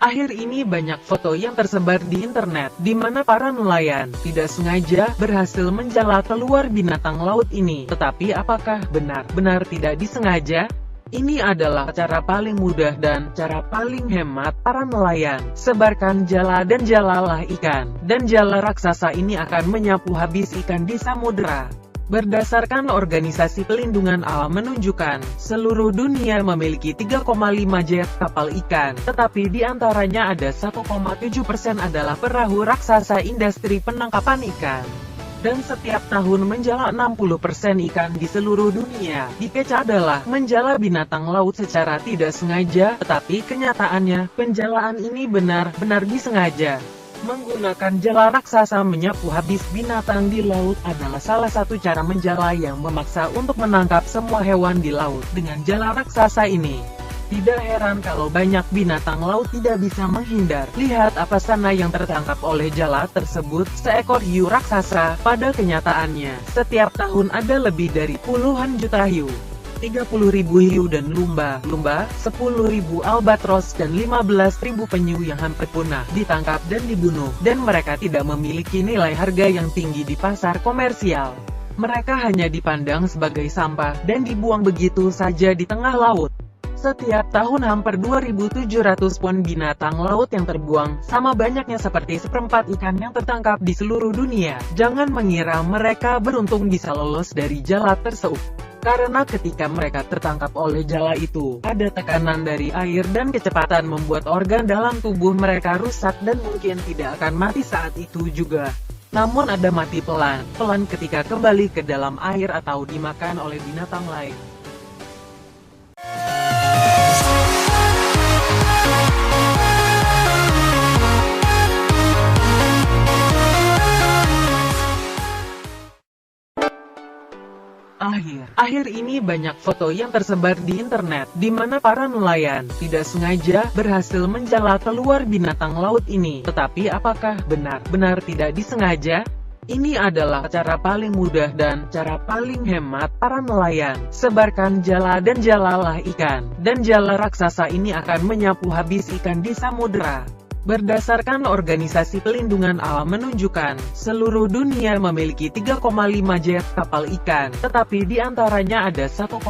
Akhir ini banyak foto yang tersebar di internet, di mana para nelayan tidak sengaja berhasil menjala keluar binatang laut ini. Tetapi apakah benar-benar tidak disengaja? Ini adalah cara paling mudah dan cara paling hemat para nelayan. Sebarkan jala dan jalalah ikan, dan jala raksasa ini akan menyapu habis ikan di samudera. Berdasarkan Organisasi Pelindungan Alam menunjukkan, seluruh dunia memiliki 3,5 jet kapal ikan, tetapi di antaranya ada 1,7% adalah perahu raksasa industri penangkapan ikan. Dan setiap tahun menjala 60% ikan di seluruh dunia. Dikeca adalah menjala binatang laut secara tidak sengaja, tetapi kenyataannya, penjalaan ini benar-benar disengaja. Menggunakan jala raksasa menyapu habis binatang di laut adalah salah satu cara menjala yang memaksa untuk menangkap semua hewan di laut dengan jala raksasa ini. Tidak heran kalau banyak binatang laut tidak bisa menghindar. Lihat apa sana yang tertangkap oleh jala tersebut, seekor hiu raksasa. Pada kenyataannya, setiap tahun ada lebih dari puluhan juta hiu. 30.000 hiu dan lumba, 10.000 albatros dan 15.000 penyu yang hampir punah, ditangkap dan dibunuh, dan mereka tidak memiliki nilai harga yang tinggi di pasar komersial. Mereka hanya dipandang sebagai sampah, dan dibuang begitu saja di tengah laut. Setiap tahun hampir 2.700 ton binatang laut yang terbuang, sama banyaknya seperti seperempat ikan yang tertangkap di seluruh dunia. Jangan mengira mereka beruntung bisa lolos dari jala tersebut. Karena ketika mereka tertangkap oleh jala itu, ada tekanan dari air dan kecepatan membuat organ dalam tubuh mereka rusak dan mungkin tidak akan mati saat itu juga. Namun ada mati pelan-pelan ketika kembali ke dalam air atau dimakan oleh binatang lain. Akhir ini banyak foto yang tersebar di internet, di mana para nelayan tidak sengaja berhasil menjala keluar binatang laut ini. Tetapi apakah benar-benar tidak disengaja? Ini adalah cara paling mudah dan cara paling hemat para nelayan. Sebarkan jala dan jalalah ikan, dan jala raksasa ini akan menyapu habis ikan di samudera. Berdasarkan Organisasi Pelindungan Alam menunjukkan, seluruh dunia memiliki 3,5 jet kapal ikan, tetapi di antaranya ada 1,7%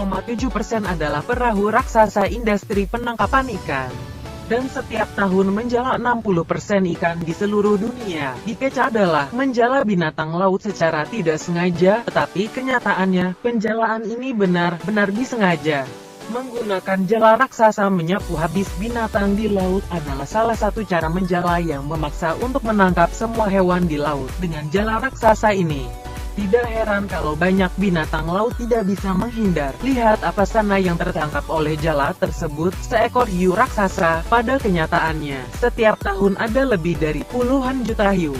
adalah perahu raksasa industri penangkapan ikan. Dan setiap tahun menjala 60% ikan di seluruh dunia. Dikeca adalah menjala binatang laut secara tidak sengaja, tetapi kenyataannya, penjalaan ini benar-benar disengaja. Menggunakan jala raksasa menyapu habis binatang di laut adalah salah satu cara menjala yang memaksa untuk menangkap semua hewan di laut dengan jala raksasa ini. Tidak heran kalau banyak binatang laut tidak bisa menghindar. Lihat apa sana yang tertangkap oleh jala tersebut, seekor hiu raksasa. Pada kenyataannya, setiap tahun ada lebih dari puluhan juta hiu.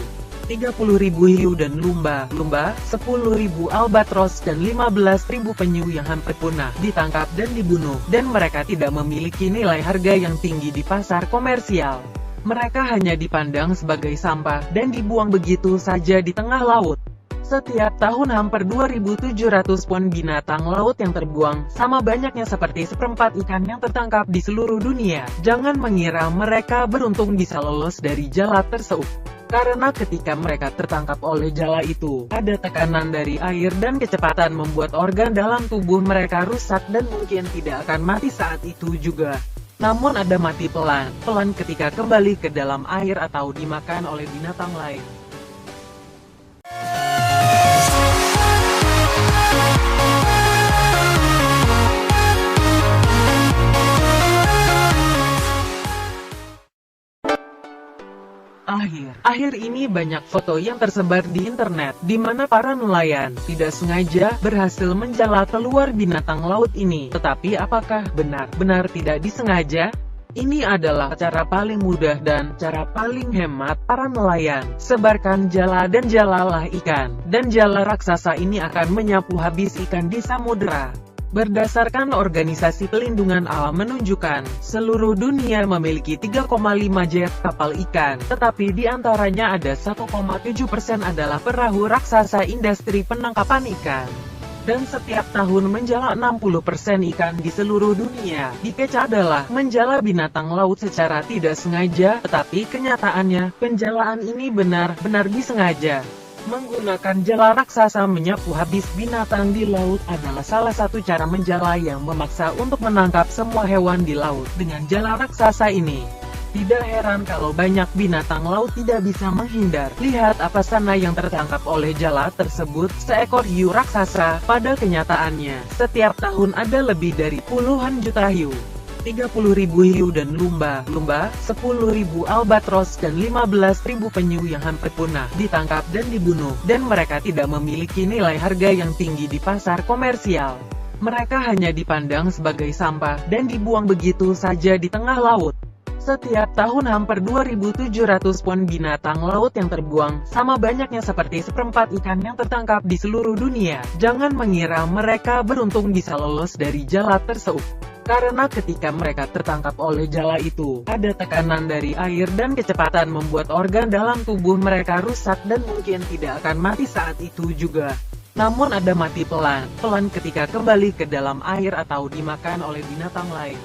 30.000 hiu dan lumba, 10.000 albatros dan 15.000 penyu yang hampir punah, ditangkap dan dibunuh, dan mereka tidak memiliki nilai harga yang tinggi di pasar komersial. Mereka hanya dipandang sebagai sampah, dan dibuang begitu saja di tengah laut. Setiap tahun hampir 2.700 ton binatang laut yang terbuang, sama banyaknya seperti seperempat ikan yang tertangkap di seluruh dunia. Jangan mengira mereka beruntung bisa lolos dari jala tersebut. Karena ketika mereka tertangkap oleh jala itu, ada tekanan dari air dan kecepatan membuat organ dalam tubuh mereka rusak dan mungkin tidak akan mati saat itu juga. Namun ada mati pelan-pelan ketika kembali ke dalam air atau dimakan oleh binatang lain. Akhir ini banyak foto yang tersebar di internet, di mana para nelayan tidak sengaja berhasil menjala keluar binatang laut ini. Tetapi apakah benar-benar tidak disengaja? Ini adalah cara paling mudah dan cara paling hemat para nelayan. Sebarkan jala dan jalalah ikan, dan jala raksasa ini akan menyapu habis ikan di samudera. Berdasarkan Organisasi Pelindungan Alam menunjukkan, seluruh dunia memiliki 3,5 jet kapal ikan, tetapi di antaranya ada 1,7% adalah perahu raksasa industri penangkapan ikan. dan setiap tahun menjala 60% ikan di seluruh dunia. Dikece adalah menjala binatang laut secara tidak sengaja, tetapi kenyataannya, penjalaan ini benar-benar disengaja. Menggunakan jala raksasa menyapu habis binatang di laut adalah salah satu cara menjala yang memaksa untuk menangkap semua hewan di laut dengan jala raksasa ini. Tidak heran kalau banyak binatang laut tidak bisa menghindar. Lihat apa sana yang tertangkap oleh jala tersebut, seekor hiu raksasa. Pada kenyataannya, setiap tahun ada lebih dari puluhan juta hiu. 30.000 hiu dan lumba-lumba, 10.000 albatros dan 15.000 penyu yang hampir punah ditangkap dan dibunuh, dan mereka tidak memiliki nilai harga yang tinggi di pasar komersial. Mereka hanya dipandang sebagai sampah dan dibuang begitu saja di tengah laut. Setiap tahun hampir 2.700 ton binatang laut yang terbuang, sama banyaknya seperti seperempat ikan yang tertangkap di seluruh dunia. Jangan mengira mereka beruntung bisa lolos dari jala tersebut. Karena ketika mereka tertangkap oleh jala itu, ada tekanan dari air dan kecepatan membuat organ dalam tubuh mereka rusak dan mungkin tidak akan mati saat itu juga. Namun ada mati pelan-pelan ketika kembali ke dalam air atau dimakan oleh binatang lain.